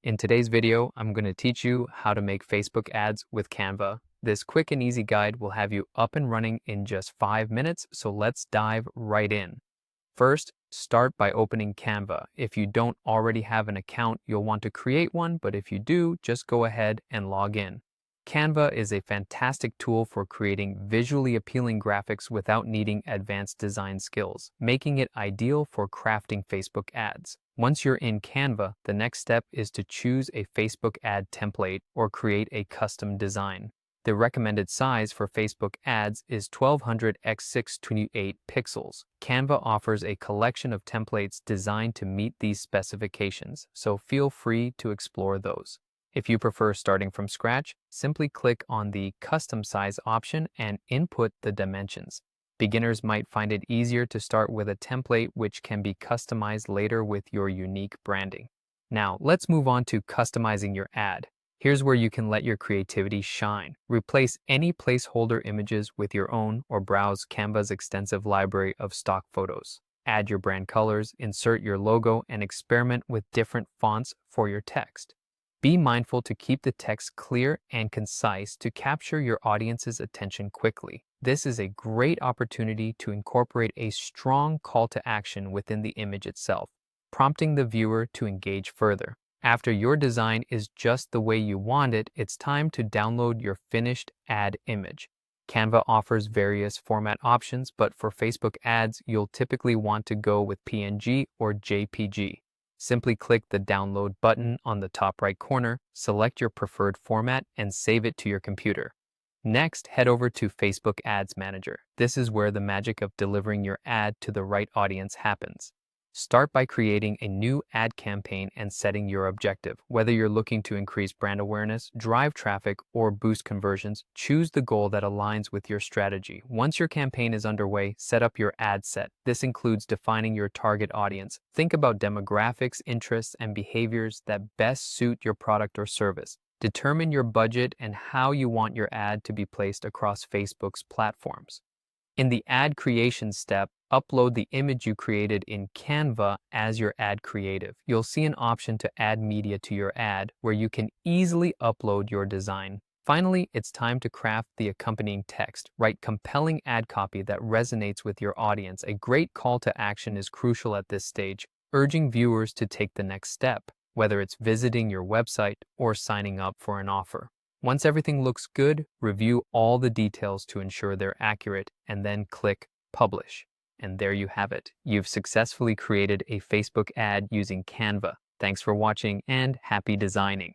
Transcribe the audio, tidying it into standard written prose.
In today's video, I'm going to teach you how to make Facebook ads with Canva. This quick and easy guide will have you up and running in just 5 minutes, so let's dive right in. First, start by opening Canva. If you don't already have an account, you'll want to create one, but if you do, just go ahead and log in. Canva is a fantastic tool for creating visually appealing graphics without needing advanced design skills, making it ideal for crafting Facebook ads. Once you're in Canva, the next step is to choose a Facebook ad template or create a custom design. The recommended size for Facebook ads is 1200 x 628 pixels. Canva offers a collection of templates designed to meet these specifications, so feel free to explore those. If you prefer starting from scratch, simply click on the Custom Size option and input the dimensions. Beginners might find it easier to start with a template which can be customized later with your unique branding. Now, let's move on to customizing your ad. Here's where you can let your creativity shine. Replace any placeholder images with your own or browse Canva's extensive library of stock photos. Add your brand colors, insert your logo, and experiment with different fonts for your text. Be mindful to keep the text clear and concise to capture your audience's attention quickly. This is a great opportunity to incorporate a strong call to action within the image itself, prompting the viewer to engage further. After your design is just the way you want it, it's time to download your finished ad image. Canva offers various format options, but for Facebook ads, you'll typically want to go with PNG or JPG. Simply click the download button on the top right corner, select your preferred format, and save it to your computer. Next, head over to Facebook Ads Manager. This is where the magic of delivering your ad to the right audience happens. Start by creating a new ad campaign and setting your objective. Whether you're looking to increase brand awareness, drive traffic, or boost conversions, choose the goal that aligns with your strategy. Once your campaign is underway, set up your ad set. This includes defining your target audience. Think about demographics, interests, and behaviors that best suit your product or service. Determine your budget and how you want your ad to be placed across Facebook's platforms. In the ad creation step, upload the image you created in Canva as your ad creative. You'll see an option to add media to your ad where you can easily upload your design. Finally, it's time to craft the accompanying text. Write compelling ad copy that resonates with your audience. A great call to action is crucial at this stage, urging viewers to take the next step, whether it's visiting your website or signing up for an offer. Once everything looks good, review all the details to ensure they're accurate, and then click Publish. And there you have it. You've successfully created a Facebook ad using Canva. Thanks for watching and happy designing.